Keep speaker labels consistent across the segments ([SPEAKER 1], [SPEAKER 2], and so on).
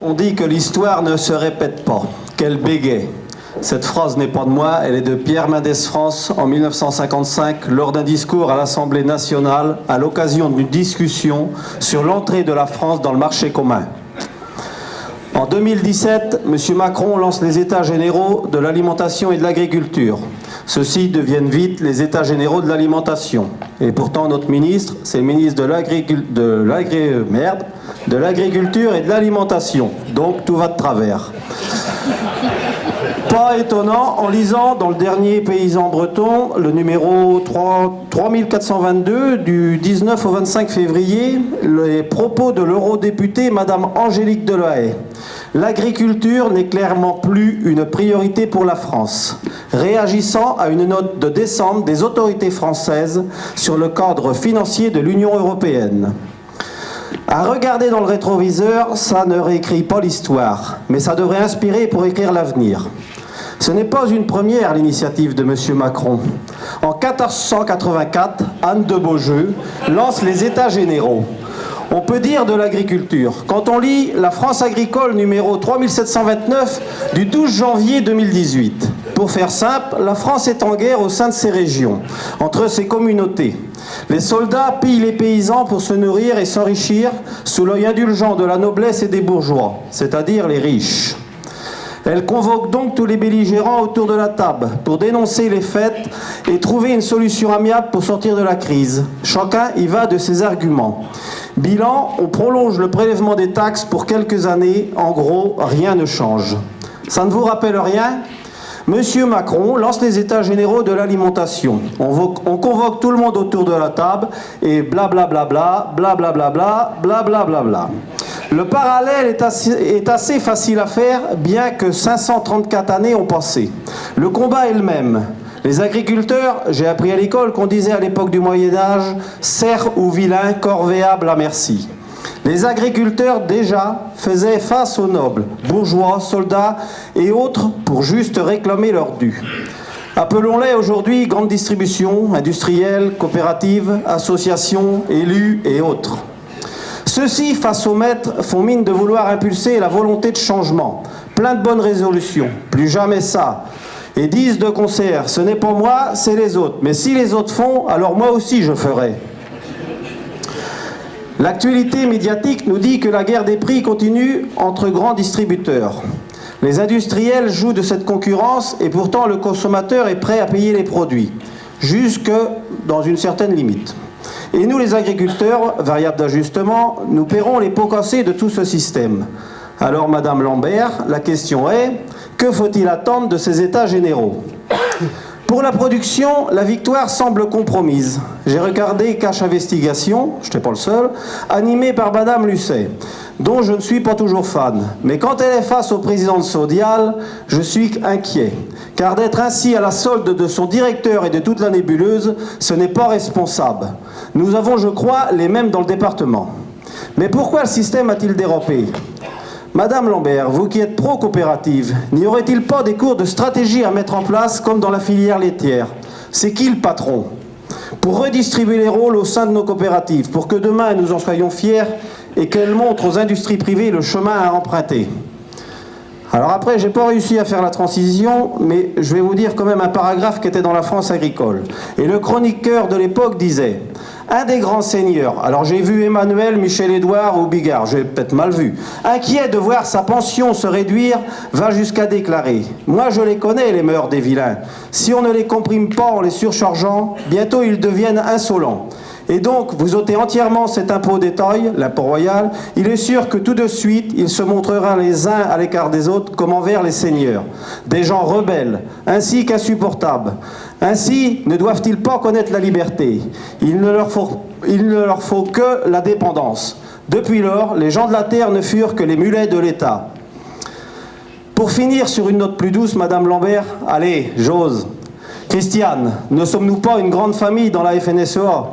[SPEAKER 1] On dit que l'histoire ne se répète pas, qu'elle bégaye. Cette phrase n'est pas de moi, elle est de Pierre Mendès France en 1955 lors d'un discours à l'Assemblée nationale à l'occasion d'une discussion sur l'entrée de la France dans le marché commun. En 2017, M. Macron lance les États généraux de l'alimentation et de l'agriculture. Ceux-ci deviennent vite les États généraux de l'alimentation. Et pourtant, notre ministre, c'est le ministre de l'agriculture et de l'alimentation. Donc, tout va de travers. Pas étonnant, en lisant dans le dernier Paysan breton, le numéro 3422 du 19 au 25 février, les propos de l'eurodéputée Madame Angélique Delahaye. L'agriculture n'est clairement plus une priorité pour la France, réagissant à une note de décembre des autorités françaises sur le cadre financier de l'Union européenne. À regarder dans le rétroviseur, ça ne réécrit pas l'histoire, mais ça devrait inspirer pour écrire l'avenir. Ce n'est pas une première, l'initiative de M. Macron. En 1484, Anne de Beaujeu lance les États généraux. On peut dire de l'agriculture. Quand on lit la France agricole numéro 3729 du 12 janvier 2018. Pour faire simple, la France est en guerre au sein de ses régions, entre ses communautés. Les soldats pillent les paysans pour se nourrir et s'enrichir sous l'œil indulgent de la noblesse et des bourgeois, c'est-à-dire les riches. Elle convoque donc tous les belligérants autour de la table pour dénoncer les faits et trouver une solution amiable pour sortir de la crise. Chacun y va de ses arguments. Bilan, on prolonge le prélèvement des taxes pour quelques années. En gros, rien ne change. Ça ne vous rappelle rien ? Monsieur Macron lance les États généraux de l'alimentation. On convoque tout le monde autour de la table et blablabla, blablabla, blablabla. Le parallèle est assez facile à faire, bien que 534 années ont passé. Le combat est le même. Les agriculteurs, j'ai appris à l'école qu'on disait à l'époque du Moyen-Âge, cerfs ou vilains, corvéables à merci. Les agriculteurs, déjà, faisaient face aux nobles, bourgeois, soldats et autres pour juste réclamer leur dû. Appelons-les aujourd'hui grande distribution, industrielle, coopérative, associations, élus et autres. Ceux-ci, face aux maîtres, font mine de vouloir impulser la volonté de changement. Plein de bonnes résolutions, plus jamais ça. Et disent de concert, ce n'est pas moi, c'est les autres. Mais si les autres font, alors moi aussi je ferai. L'actualité médiatique nous dit que la guerre des prix continue entre grands distributeurs. Les industriels jouent de cette concurrence et pourtant le consommateur est prêt à payer les produits, jusque dans une certaine limite. Et nous, les agriculteurs, variables d'ajustement, nous paierons les pots cassés de tout ce système. Alors, Madame Lambert, la question est, que faut-il attendre de ces États généraux ? Pour la production, la victoire semble compromise. J'ai regardé Cash Investigation, je n'étais pas le seul, animé par Madame Lucet, dont je ne suis pas toujours fan. Mais quand elle est face au président de Sodial, je suis inquiet. Car d'être ainsi à la solde de son directeur et de toute la nébuleuse, ce n'est pas responsable. Nous avons, je crois, les mêmes dans le département. Mais pourquoi le système a-t-il dérapé ? Madame Lambert, vous qui êtes pro-coopérative, n'y aurait-il pas des cours de stratégie à mettre en place comme dans la filière laitière ? C'est qui le patron ? Pour redistribuer les rôles au sein de nos coopératives, pour que demain nous en soyons fiers et qu'elles montrent aux industries privées le chemin à emprunter. Alors après, j'ai pas réussi à faire la transition, mais je vais vous dire quand même un paragraphe qui était dans la France agricole. Et le chroniqueur de l'époque disait « Un des grands seigneurs, alors j'ai vu Emmanuel, Michel-Édouard ou Bigard, j'ai peut-être mal vu, inquiet de voir sa pension se réduire, va jusqu'à déclarer « Moi je les connais les mœurs des vilains. Si on ne les comprime pas en les surchargeant, bientôt ils deviennent insolents. » Et donc, vous ôtez entièrement cet impôt détail, l'impôt royal, il est sûr que tout de suite, il se montrera les uns à l'écart des autres comme envers les seigneurs. Des gens rebelles, ainsi qu'insupportables. Ainsi, ne doivent-ils pas connaître la liberté ? Il ne leur faut que la dépendance. Depuis lors, les gens de la terre ne furent que les mulets de l'État. Pour finir sur une note plus douce, Madame Lambert, allez, j'ose. Christiane, ne sommes-nous pas une grande famille dans la FNSEA ?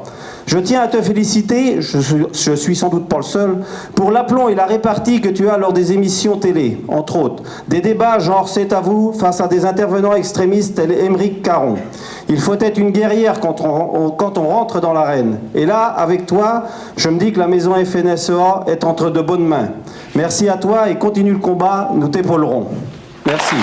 [SPEAKER 1] Je tiens à te féliciter, je suis sans doute pas le seul, pour l'aplomb et la répartie que tu as lors des émissions télé, entre autres. Des débats genre C'est à vous face à des intervenants extrémistes tels Émeric Caron. Il faut être une guerrière quand on rentre dans l'arène. Et là, avec toi, je me dis que la maison FNSEA est entre de bonnes mains. Merci à toi et continue le combat, nous t'épaulerons. Merci.